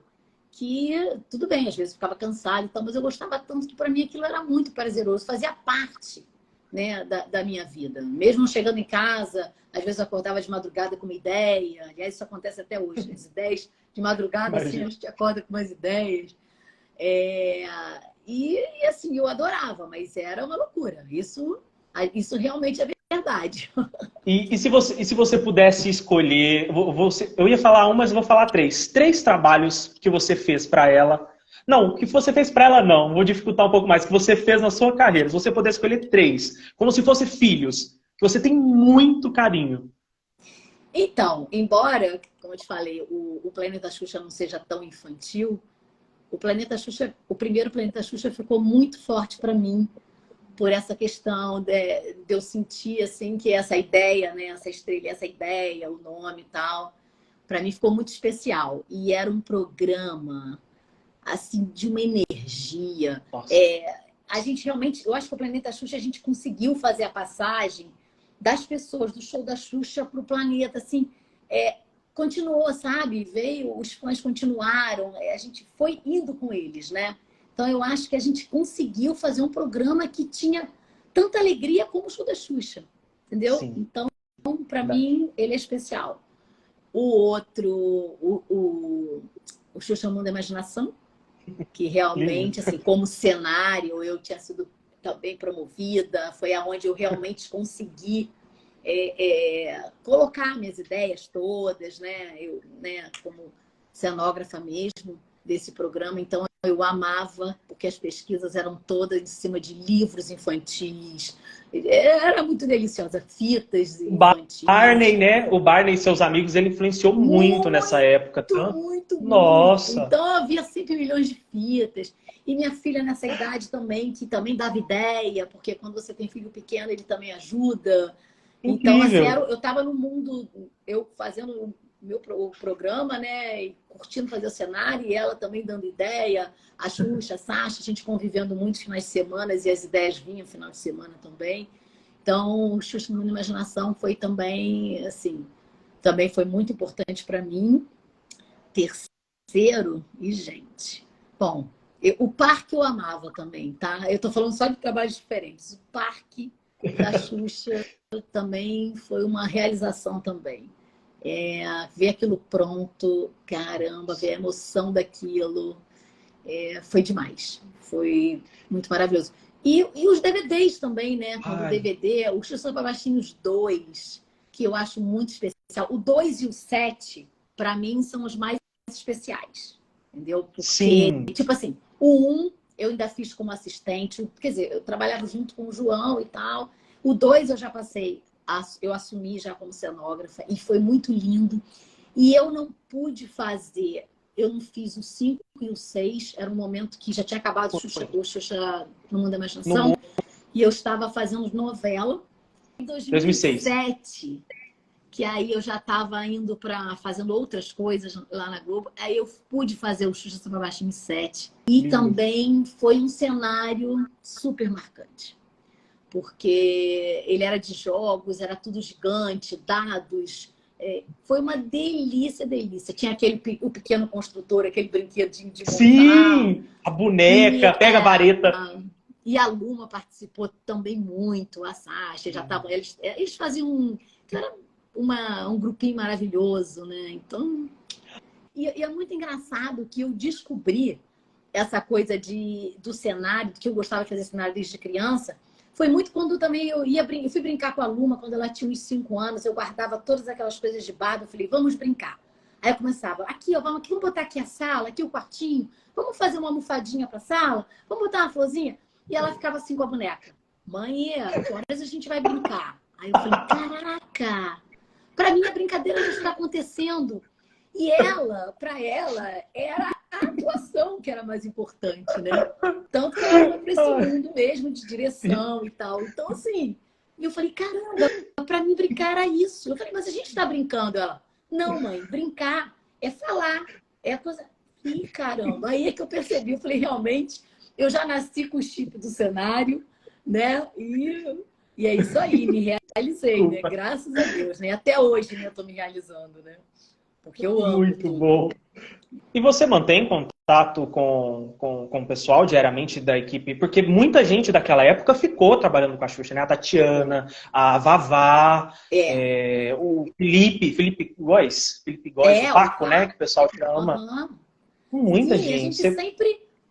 que, tudo bem, às vezes eu ficava cansada e tal, mas eu gostava tanto que para mim aquilo era muito prazeroso, fazia parte, né, da minha vida. Mesmo chegando em casa, às vezes eu acordava de madrugada com uma ideia, aliás, isso acontece até hoje, as ideias de madrugada, assim, a gente acorda com umas ideias. E assim, eu adorava, mas era uma loucura. Isso realmente é verdade. E se você pudesse escolher, eu ia falar um, mas eu vou falar três. Três trabalhos que você fez para ela. Não, que você fez para ela não, vou dificultar um pouco mais, que você fez na sua carreira. Se você pudesse escolher três, como se fossem filhos, que você tem muito carinho. Então, embora, como eu te falei, o Planeta Xuxa não seja tão infantil, o primeiro Planeta Xuxa ficou muito forte para mim, por essa questão de eu sentir assim que essa ideia, né, essa estrela, essa ideia, o nome e tal, para mim ficou muito especial. E era um programa assim de uma energia. A gente realmente, eu acho que o Planeta Xuxa a gente conseguiu fazer a passagem das pessoas do show da Xuxa para o planeta, assim, continuou, sabe? Os fãs continuaram, a gente foi indo com eles, né? Então, eu acho que a gente conseguiu fazer um programa que tinha tanta alegria como o show da Xuxa, entendeu? Sim. Então, para mim, ele é especial. O outro, o Xuxa Mundo da Imaginação, que realmente, assim, como cenário, eu tinha sido também promovida, foi aonde eu realmente consegui colocar minhas ideias todas, né? Eu, né, como cenógrafa mesmo desse programa, então eu amava, porque as pesquisas eram todas em cima de livros infantis. Era muito deliciosa, fitas infantis. Barney, né? O Barney e seus amigos, ele influenciou muito nessa época. Muito. Nossa! Então havia sempre milhões de fitas. E minha filha nessa idade também, que também dava ideia, porque quando você tem filho pequeno, ele também ajuda. Então, assim, eu estava no mundo, eu fazendo o programa, né? E curtindo fazer o cenário, e ela também dando ideia, a Xuxa, a Sasha, a gente convivendo muitos finais de semana, e as ideias vinham final de semana também. Então, o Xuxa no Mundo da Imaginação foi também, assim, também foi muito importante para mim. Terceiro, gente, bom, o parque eu amava também, tá? Eu tô falando só de trabalhos diferentes. O parque da Xuxa também foi uma realização também. Ver aquilo pronto, caramba, ver a emoção daquilo, foi demais. Foi muito maravilhoso. E os DVDs também, né? Quando o DVD, o Xuxa para Baixinhos 2, que eu acho muito especial. O 2 e o 7, para mim, são os mais especiais. Entendeu? Porque, sim, tipo assim, o 1 eu ainda fiz como assistente, quer dizer, eu trabalhava junto com o João e tal. O 2 eu já passei, eu assumi já como cenógrafa e foi muito lindo. E eu não pude fazer, eu não fiz o 5 e o 6, era um momento que já tinha acabado o Xuxa no Mundo da Imaginação, e eu estava fazendo novela. Em 2007, que aí eu já estava indo para fazendo outras coisas lá na Globo. Aí eu pude fazer o Xuxa Samba Baixinho 7. E também foi um cenário super marcante. Porque ele era de jogos, era tudo gigante, dados. Foi uma delícia, delícia. Tinha o pequeno construtor, aquele brinquedinho de montar. Sim! A boneca, pega a vareta. E a Luma participou também muito, a Sasha, já estavam. Eles faziam era um grupinho maravilhoso, né? Então. E é muito engraçado que eu descobri essa coisa do cenário, que eu gostava de fazer cenário desde criança. Foi muito quando também eu fui brincar com a Luma, quando ela tinha uns 5 anos, eu guardava todas aquelas coisas de barba, eu falei, vamos brincar. Aí eu começava, aqui, ó, vamos botar aqui a sala, aqui o quartinho, vamos fazer uma almofadinha pra sala, vamos botar uma florzinha. E ela ficava assim com a boneca. Mãe, que horas a gente vai brincar? Aí eu falei, caraca, pra mim a brincadeira já está acontecendo. E para ela, era a atuação que era mais importante, né? Tanto que ela foi para esse mundo mesmo de direção e tal. Então, assim, eu falei, caramba, para mim brincar era isso. Eu falei, mas a gente está brincando. Ela, não, mãe, brincar é falar, é coisa. Ih, caramba, aí é que eu percebi. Eu falei, realmente, eu já nasci com o chip do cenário, né? E é isso aí, me realizei, né? Graças a Deus, né? Até hoje, né, eu tô me realizando, né? Porque eu amo. Muito bom. E você mantém contato com o pessoal diariamente da equipe? Porque muita gente daquela época ficou trabalhando com a Xuxa, né? A Tatiana, a Vavá, o Felipe Góes, o Paco, né? Que o pessoal chama. Muita gente.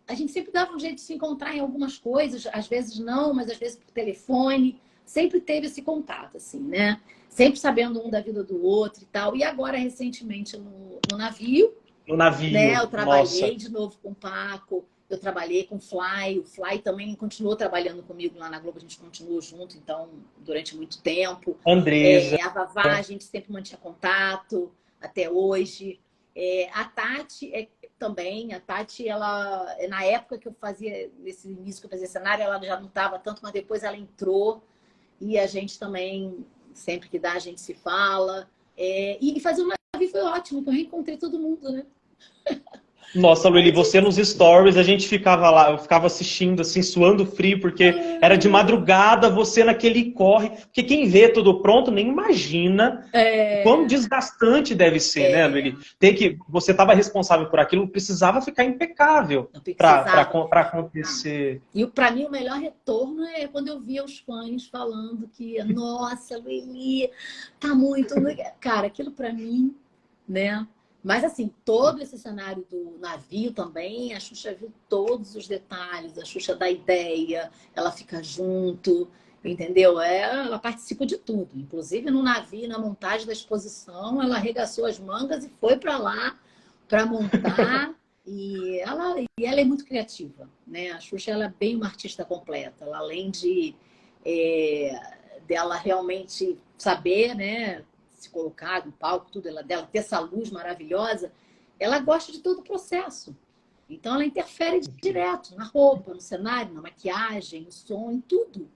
A gente sempre dava um jeito de se encontrar em algumas coisas, às vezes não, mas às vezes por telefone. Sempre teve esse contato, assim, né? Sempre sabendo um da vida do outro e tal. E agora, recentemente, no navio. No navio, né? Eu trabalhei de novo com o Paco, eu trabalhei com o Fly. O Fly também continuou trabalhando comigo lá na Globo, a gente continuou junto, então, durante muito tempo. Andresa. A Vavá, a gente sempre mantinha contato, até hoje. A Tati também. A Tati, ela, na época que eu fazia, nesse início que eu fazia cenário, ela já não estava tanto, mas depois ela entrou. E a gente também, sempre que dá, a gente se fala. E fazer um navio foi ótimo, porque eu reencontrei todo mundo, né? Nossa, Lueli, você nos stories, a gente ficava lá, eu ficava assistindo, assim, suando frio, porque era de madrugada, você naquele corre. Porque quem vê tudo pronto nem imagina quão desgastante deve ser, né, Lueli? Você estava responsável por aquilo, precisava ficar impecável para acontecer. E para mim o melhor retorno é quando eu via os fãs falando que, nossa, Lueli, tá muito... Cara, aquilo para mim, né? Mas, assim, todo esse cenário do navio também, a Xuxa viu todos os detalhes, a Xuxa dá ideia, ela fica junto, entendeu? Ela participa de tudo. Inclusive, no navio, na montagem da exposição, ela arregaçou as mangas e foi para lá para montar. E ela é muito criativa, né? A Xuxa, ela é bem uma artista completa. Ela, além dela realmente saber, né? Se colocar no palco, tudo dela ter essa luz maravilhosa, ela gosta de todo o processo. Então, ela interfere direto na roupa, no cenário, na maquiagem, no som, em tudo.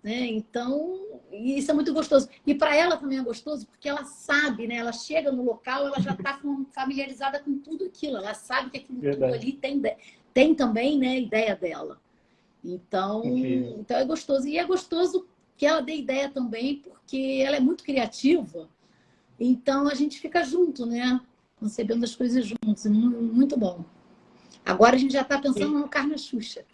Né? Então, isso é muito gostoso. E para ela também é gostoso, porque ela sabe, né? Ela chega no local, ela já está familiarizada com tudo aquilo. Ela sabe que aquilo tudo ali tem também, né, ideia dela. Então é gostoso. E é gostoso que ela dê ideia também, porque ela é muito criativa. Então, a gente fica junto, né? Concebendo as coisas juntos. Muito bom. Agora a gente já está pensando no Carna Xuxa.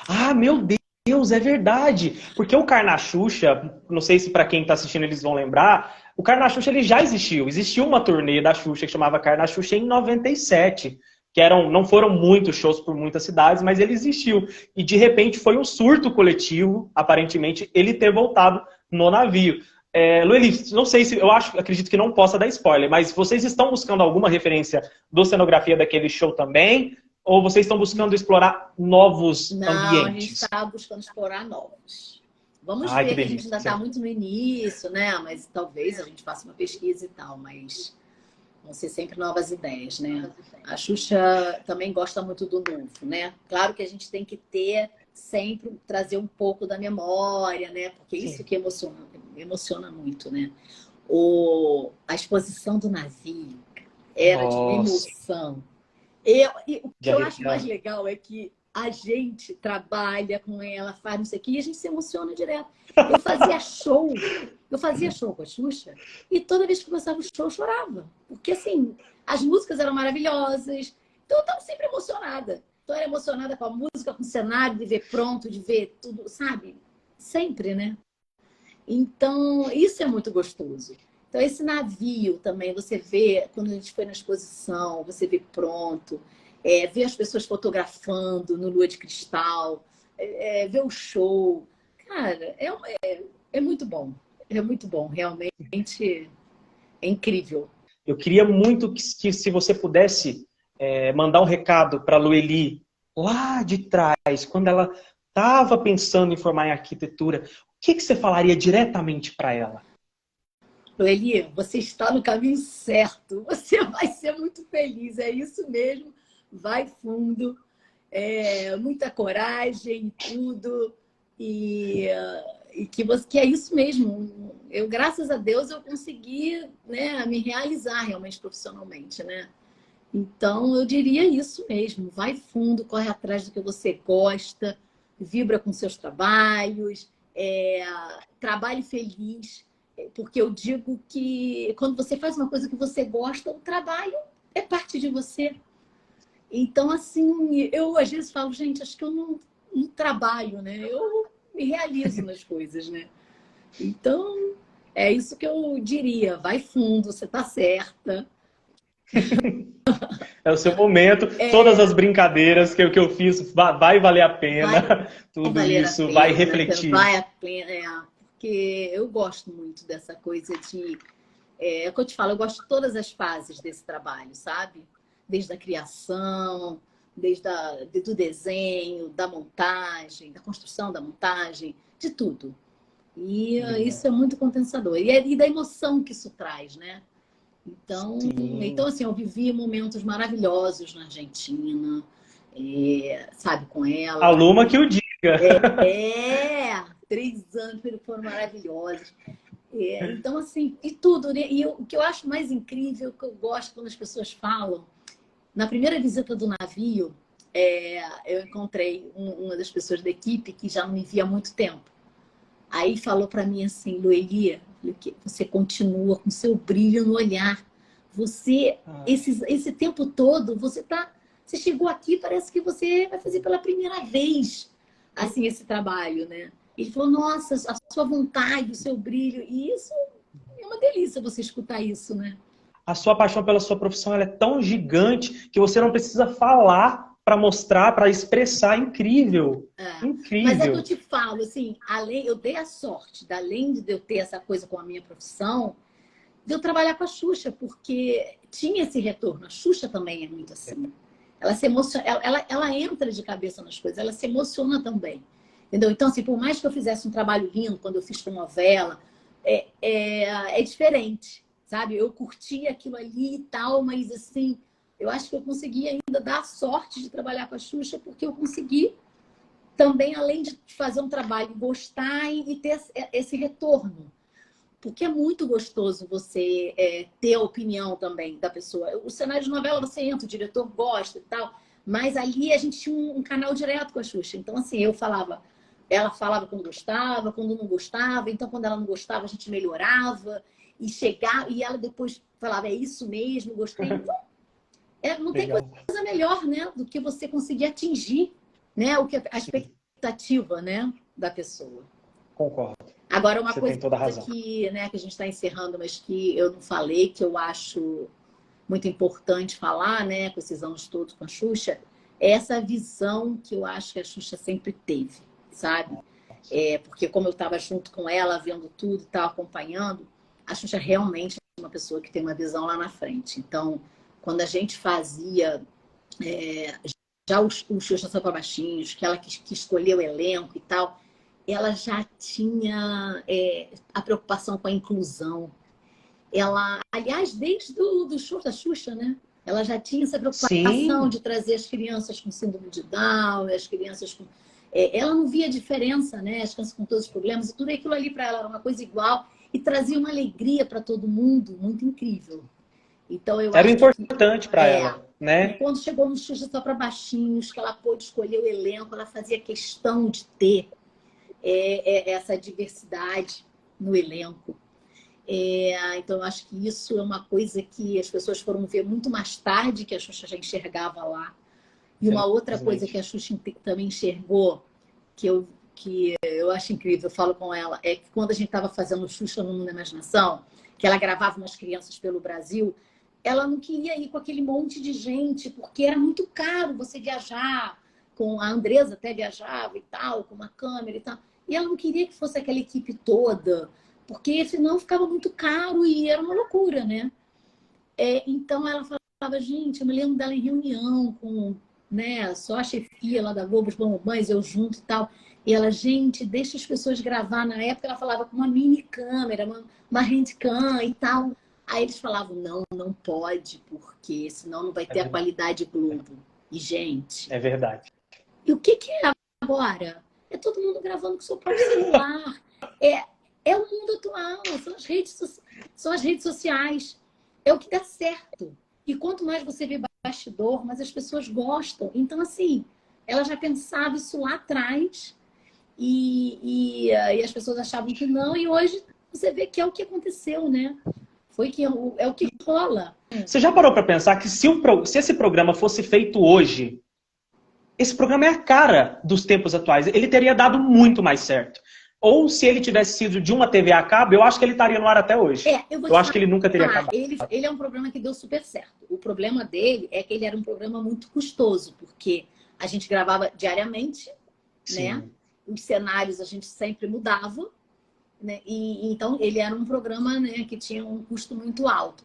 Ah, meu Deus, é verdade. Porque o Carna Xuxa, não sei se para quem está assistindo eles vão lembrar, o Carna Xuxa ele já existiu. Existiu uma turnê da Xuxa que chamava Carna Xuxa em 97. Que não foram muitos shows por muitas cidades, mas ele existiu. E de repente foi um surto coletivo, aparentemente, ele ter voltado no navio. Lueli, não sei se, acredito que não possa dar spoiler, mas vocês estão buscando alguma referência do cenografia daquele show também? Ou vocês estão buscando explorar novos ambientes? Não, a gente está buscando explorar novos. Vamos ver, que a gente ainda está muito no início, né? Mas talvez a gente faça uma pesquisa e tal, mas vão ser sempre novas ideias, né? A Xuxa também gosta muito do novo, né? Claro que a gente tem que sempre trazer um pouco da memória, né? Porque isso que emociona muito, né? A exposição do navio era de uma Nossa, emoção. E o de que eu acho mais arrepiar. legal é que a gente trabalha com ela, faz não sei o quê, e a gente se emociona direto. Eu fazia show com a Xuxa, e toda vez que começava o show, eu chorava. Porque, assim, as músicas eram maravilhosas, então eu estava sempre emocionada. Então, eu era emocionada com a música, com o cenário, de ver pronto, de ver tudo, sabe? Sempre, né? Então, isso é muito gostoso. Então, esse navio também, você vê, quando a gente foi na exposição, você vê pronto, vê as pessoas fotografando no Lua de Cristal, vê o show. Cara, é muito bom. É muito bom, realmente é incrível. Eu queria muito que se você pudesse mandar um recado para a Lueli, lá de trás, quando ela estava pensando em formar em arquitetura, o que você falaria diretamente para ela? Eli, você está no caminho certo. Você vai ser muito feliz. É isso mesmo. Vai fundo. Muita coragem e tudo. E que é isso mesmo. Eu, graças a Deus, eu consegui, né, me realizar realmente profissionalmente, né? Então, eu diria isso mesmo. Vai fundo, corre atrás do que você gosta, vibra com seus trabalhos, trabalhe feliz. Porque eu digo que quando você faz uma coisa que você gosta, o trabalho é parte de você. Então, assim, eu às vezes falo, gente, acho que eu não trabalho, né? Eu me realizo nas coisas, né? Então, é isso que eu diria. Vai fundo, você está certa. É o seu momento, todas as brincadeiras que eu fiz vai valer a Vai pena, tudo valer a isso vai pena, refletir. vai a pena, porque eu gosto muito dessa coisa de... É o que eu te falo, eu gosto de todas as fases desse trabalho, sabe? Desde a criação, do desenho, da montagem, da construção da montagem, de tudo. E Linda. isso é muito compensador. E da emoção que isso traz, né? Então, Sim. assim, eu vivi momentos maravilhosos na Argentina, sabe, com A ela. Luma que o diga. 3 anos foram maravilhosos. Então, assim, e tudo, né? O que eu acho mais incrível, o que eu gosto quando as pessoas falam, na primeira visita do navio, eu encontrei uma das pessoas da equipe que já não me via há muito tempo. Aí falou para mim assim, Luelia, você continua com seu brilho no olhar. Você, esse tempo todo, você chegou aqui, parece que você vai fazer pela primeira vez, assim, esse trabalho, né? Ele falou, nossa, a sua vontade, o seu brilho. E isso é uma delícia você escutar isso, né? A sua paixão pela sua profissão ela é tão gigante que você não precisa falar para mostrar, para expressar. Incrível. Mas é que eu Incrível. te falo, assim, eu dei a sorte, além de eu ter essa coisa com a minha profissão, de eu trabalhar com a Xuxa, porque tinha esse retorno. A Xuxa também é muito assim. Ela se emociona, ela entra de cabeça nas coisas, ela se emociona também. Entendeu? Então, assim, por mais que eu fizesse um trabalho lindo quando eu fiz com novela, é diferente, sabe? Eu curti aquilo ali e tal, mas assim, eu acho que eu consegui ainda dar a sorte de trabalhar com a Xuxa, porque eu consegui também, além de fazer um trabalho, gostar e ter esse retorno. Porque é muito gostoso você ter a opinião também da pessoa. O cenário de novela você entra, o diretor gosta e tal, mas ali a gente tinha um canal direto com a Xuxa. Então, assim, ela falava quando gostava, quando não gostava. Então, quando ela não gostava, a gente melhorava e ela depois falava, é isso mesmo, gostei. Então, não tem Legal. coisa melhor, né, do que você conseguir atingir, né, a Sim, expectativa, né, da pessoa. concordo. Agora, uma Você coisa tem toda a razão. né, que a gente está encerrando, mas que eu não falei, que eu acho muito importante falar, né, com esses anos todos com a Xuxa, é essa visão que eu acho que a Xuxa sempre teve, sabe? Porque como eu estava junto com ela, vendo tudo, estava acompanhando, a Xuxa realmente é uma pessoa que tem uma visão lá na frente. Então, quando a gente fazia já o Xuxa Só para Baixinhos, que ela que escolheu o elenco e tal, ela já tinha a preocupação com a inclusão. Ela, aliás, desde do show da Xuxa, né? Ela já tinha essa preocupação Sim, de trazer as crianças com síndrome de Down, as crianças com... ela não via diferença, né? As crianças com todos os problemas, e tudo aquilo ali para ela era uma coisa igual. e trazia uma alegria para todo mundo muito incrível. Então, eu Era acho importante para ela, e né? quando chegou no Xuxa Só para Baixinhos, que ela pôde escolher o elenco, ela fazia questão de ter essa diversidade no elenco. Então, eu acho que isso é uma coisa que as pessoas foram ver muito mais tarde, que a Xuxa já enxergava lá. E uma outra coisa que a Xuxa também enxergou, que eu acho incrível, eu falo com ela, é que quando a gente estava fazendo o Xuxa no Mundo da Imaginação, que ela gravava umas crianças pelo Brasil, ela não queria ir com aquele monte de gente, porque era muito caro você viajar, com a Andresa até viajava e tal, com uma câmera e tal. E ela não queria que fosse aquela equipe toda, porque senão ficava muito caro e era uma loucura, né? Então ela falava, gente, eu me lembro dela em reunião com, né, só a chefia lá da Globo, os Bambambãs, eu junto e tal. E ela, gente, deixa as pessoas gravar. Na época ela falava com uma mini câmera, uma handcam e tal. Aí eles falavam, não pode, porque senão não vai ter a qualidade Globo. E, gente... É verdade. E o que é agora? É todo mundo gravando com o seu próprio celular. É o mundo atual, são as redes sociais. É o que dá certo. E quanto mais você vê bastidor, mais as pessoas gostam. Então, assim, ela já pensava isso lá atrás e as pessoas achavam que não. E hoje você vê que é o que aconteceu, né? É o que rola. Você já parou para pensar que se esse programa fosse feito hoje, esse programa é a cara dos tempos atuais. Ele teria dado muito mais certo. Ou se ele tivesse sido de uma TV a cabo, eu acho que ele estaria no ar até hoje. Eu acho que ele nunca teria acabado. Ele é um programa que deu super certo. O problema dele é que ele era um programa muito custoso, porque a gente gravava diariamente, né? Os cenários a gente sempre mudava, né? E então ele era um programa, né, que tinha um custo muito alto.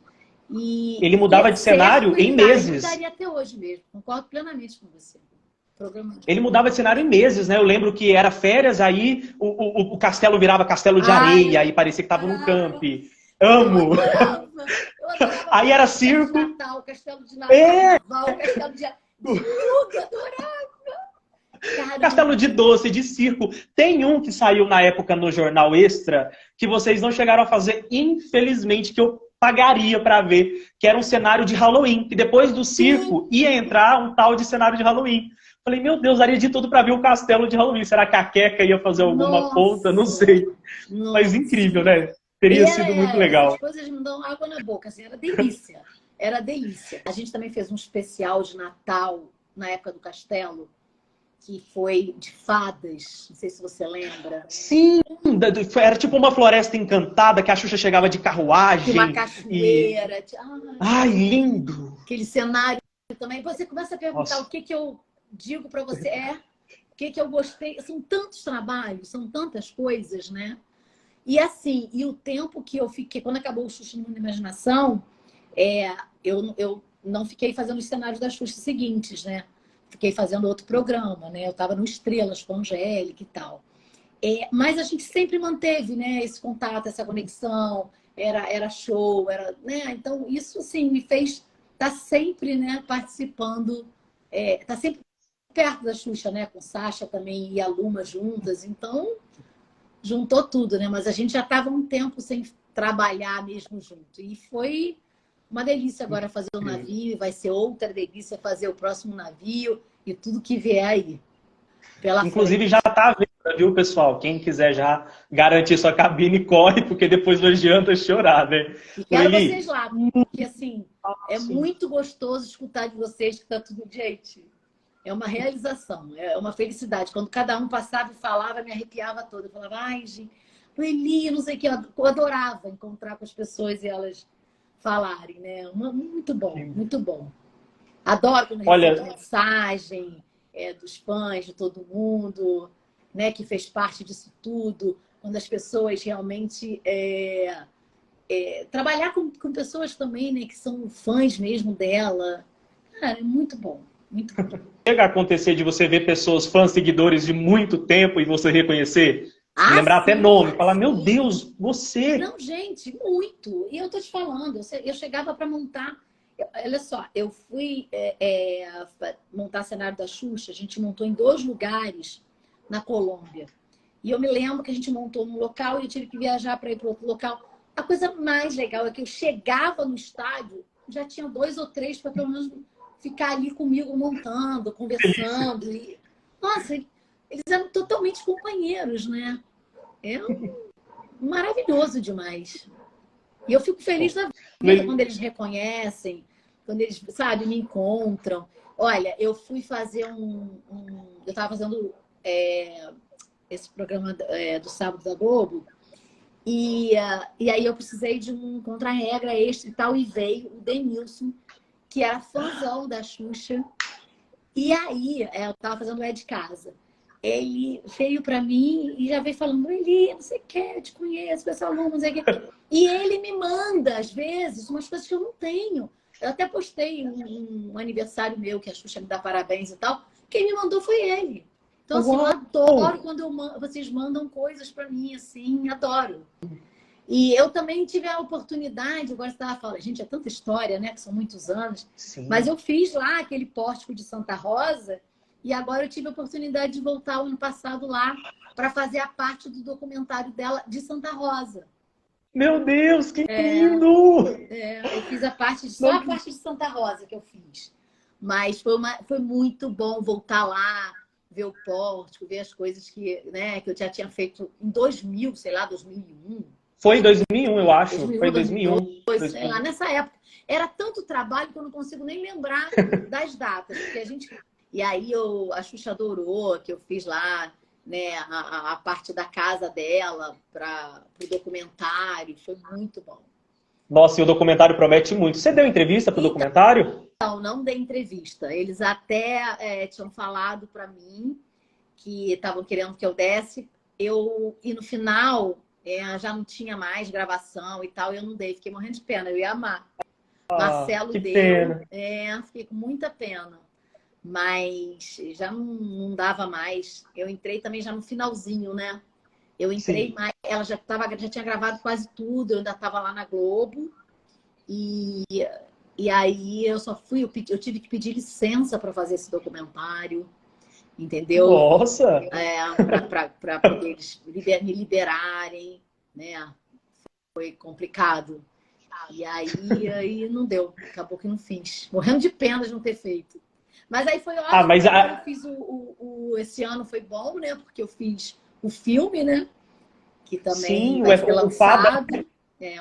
Ele mudava de cenário em meses. Ele daria até hoje mesmo. Concordo plenamente com você. Ele mudava de cenário em meses, né? Eu lembro que era férias, aí o castelo virava castelo de areia, aí parecia que tava num camp. Amo! Eu adorava aí era circo. Natal, castelo de Natal, castelo de tudo, adorava! Caramba. Castelo de doce, de circo. Tem um que saiu na época no Jornal Extra, que vocês não chegaram a fazer, infelizmente, que eu pagaria para ver, que era um cenário de Halloween, que depois do circo ia entrar um tal de cenário de Halloween. Falei, meu Deus, daria de tudo para ver o castelo de Halloween. Será que a Queca ia fazer alguma ponta? Não sei. Mas incrível, né? Teria sido muito legal. As coisas me dão água na boca, assim, era delícia. Era delícia. A gente também fez um especial de Natal, na época do castelo, que foi de fadas, não sei se você lembra. Sim, era tipo uma floresta encantada, que a Xuxa chegava de carruagem. Uma cachoeira. Ai, lindo! Aquele cenário também. Você começa a perguntar o que eu digo para você, o que eu gostei. São tantos trabalhos, são tantas coisas, né? E assim, e o tempo que eu fiquei, quando acabou o Xuxa no Mundo da Imaginação, eu não fiquei fazendo os cenários das Xuxa seguintes, né? Fiquei fazendo outro programa, né? Eu estava no Estrelas com a Angélica e tal. Mas a gente sempre manteve, né, esse contato, essa conexão, era show, né? Então, isso, assim, me fez estar sempre, né, participando, estar sempre perto da Xuxa, né? Com Sasha também e a Luma juntas. Então, juntou tudo, né? Mas a gente já estava um tempo sem trabalhar mesmo junto. E foi uma delícia agora fazer o navio, e vai ser outra delícia fazer o próximo navio e tudo que vier aí. Inclusive já está à venda, viu, pessoal? Quem quiser já garantir sua cabine, corre, porque depois não adianta chorar, né? E quero vocês lá, porque assim, é muito gostoso escutar de vocês que está tudo, gente. É uma realização, é uma felicidade. Quando cada um passava e falava, me arrepiava toda. Eu falava, ai, gente, Eli, não sei o que. Eu adorava encontrar com as pessoas e elas falarem, né? Muito bom, muito bom. Adoro quando recebo mensagem dos fãs, de todo mundo, né? Que fez parte disso tudo. Quando as pessoas realmente... trabalhar com pessoas também, né? Que são fãs mesmo dela. Cara, é muito bom. Muito bom. Chega a acontecer de você ver pessoas, fãs, seguidores de muito tempo e você reconhecer? Lembrar até nome, falar, meu Deus, você... Não, gente, muito. E eu tô te falando, eu chegava para montar... Olha só, eu fui montar cenário da Xuxa, a gente montou em 2 lugares na Colômbia. E eu me lembro que a gente montou num local e eu tive que viajar para ir para outro local. A coisa mais legal é que eu chegava no estádio, já tinha 2 ou 3 para pelo menos ficar ali comigo montando, conversando. E, nossa, eles eram totalmente companheiros, né? É maravilhoso demais. E eu fico feliz da vida quando eles reconhecem, quando eles, sabe, me encontram. Olha, eu fui fazer eu estava fazendo esse programa do Sábado da Globo, e aí eu precisei de um contra-regra extra e tal, e veio o Denilson, que era fãzão da Xuxa. E aí, eu estava fazendo o de casa. Ele veio para mim e já veio falando, Eli, não sei o que, eu te conheço, esse aluno, não sei o que. E ele me manda, às vezes, umas coisas que eu não tenho. Eu até postei um aniversário meu, que a Xuxa me dá parabéns e tal. Quem me mandou foi ele. Então, assim, eu adoro quando vocês mandam coisas para mim, assim, adoro. E eu também tive a oportunidade, agora você estava falando, gente, é tanta história, né, que são muitos anos. Sim. Mas eu fiz lá aquele pórtico de Santa Rosa e agora eu tive a oportunidade de voltar o ano passado lá para fazer a parte do documentário dela de Santa Rosa. Meu Deus, que lindo! Eu fiz só a parte de Santa Rosa que eu fiz. Mas foi muito bom voltar lá, ver o pórtico, ver as coisas que eu já tinha feito em 2000, sei lá, 2001. Foi em 2001, eu acho. Foi em 2001. Sei lá, nessa época. Era tanto trabalho que eu não consigo nem lembrar das datas. Porque E aí a Xuxa adorou que eu fiz lá, né, a parte da casa dela para o documentário. Foi muito bom. Nossa, e o documentário promete muito. Você deu entrevista para o documentário? Não dei entrevista. Eles até tinham falado para mim que estavam querendo que eu desse. E no final, já não tinha mais gravação e tal. Eu não dei, fiquei morrendo de pena. Eu ia amar. Marcelo deu. Pena. Fiquei com muita pena. Mas já não dava mais. Eu entrei também já no finalzinho, né? Eu entrei mais. Ela já tinha gravado quase tudo. Eu ainda estava lá na Globo. E aí eu só fui. Eu tive que pedir licença para fazer esse documentário. Entendeu? Nossa! Para poder eles me liberarem, né? Foi complicado. E aí não deu. Acabou que não fiz. Morrendo de pena de não ter feito. Mas aí foi ótimo. Eu fiz esse ano foi bom, né? Porque eu fiz o filme, né? Que também vai ser lançado.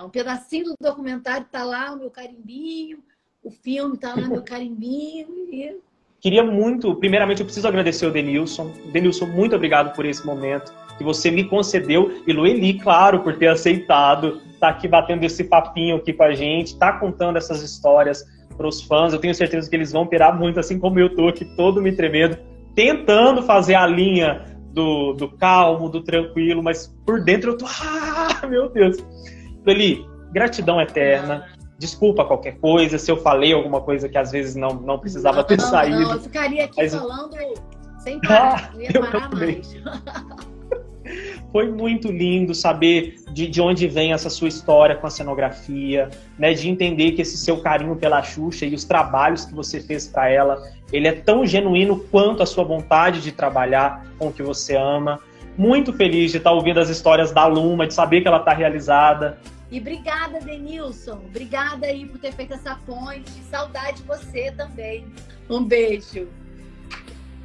Um pedacinho do documentário tá lá, o meu carimbinho. O filme tá lá, meu carimbinho. Queria muito, primeiramente eu preciso agradecer ao Denilson. Denilson, muito obrigado por esse momento que você me concedeu. E Lueli, claro, por ter aceitado estar aqui batendo esse papinho aqui com a gente, tá contando essas histórias para os fãs. Eu tenho certeza que eles vão pirar muito, assim como eu tô aqui todo me tremendo, tentando fazer a linha do calmo, do tranquilo, mas por dentro eu tô... meu Deus! Lueli, gratidão eterna. Desculpa qualquer coisa, se eu falei alguma coisa que às vezes não precisava ter saído. Não, eu ficaria aqui falando sem parar, não ia parar mais. Foi muito lindo saber de onde vem essa sua história com a cenografia, né? De entender que esse seu carinho pela Xuxa e os trabalhos que você fez para ela, ele é tão genuíno quanto a sua vontade de trabalhar com o que você ama. Muito feliz de estar ouvindo as histórias da Luma, de saber que ela está realizada. E obrigada, Denilson. Obrigada aí por ter feito essa ponte. Saudade de você também. Um beijo.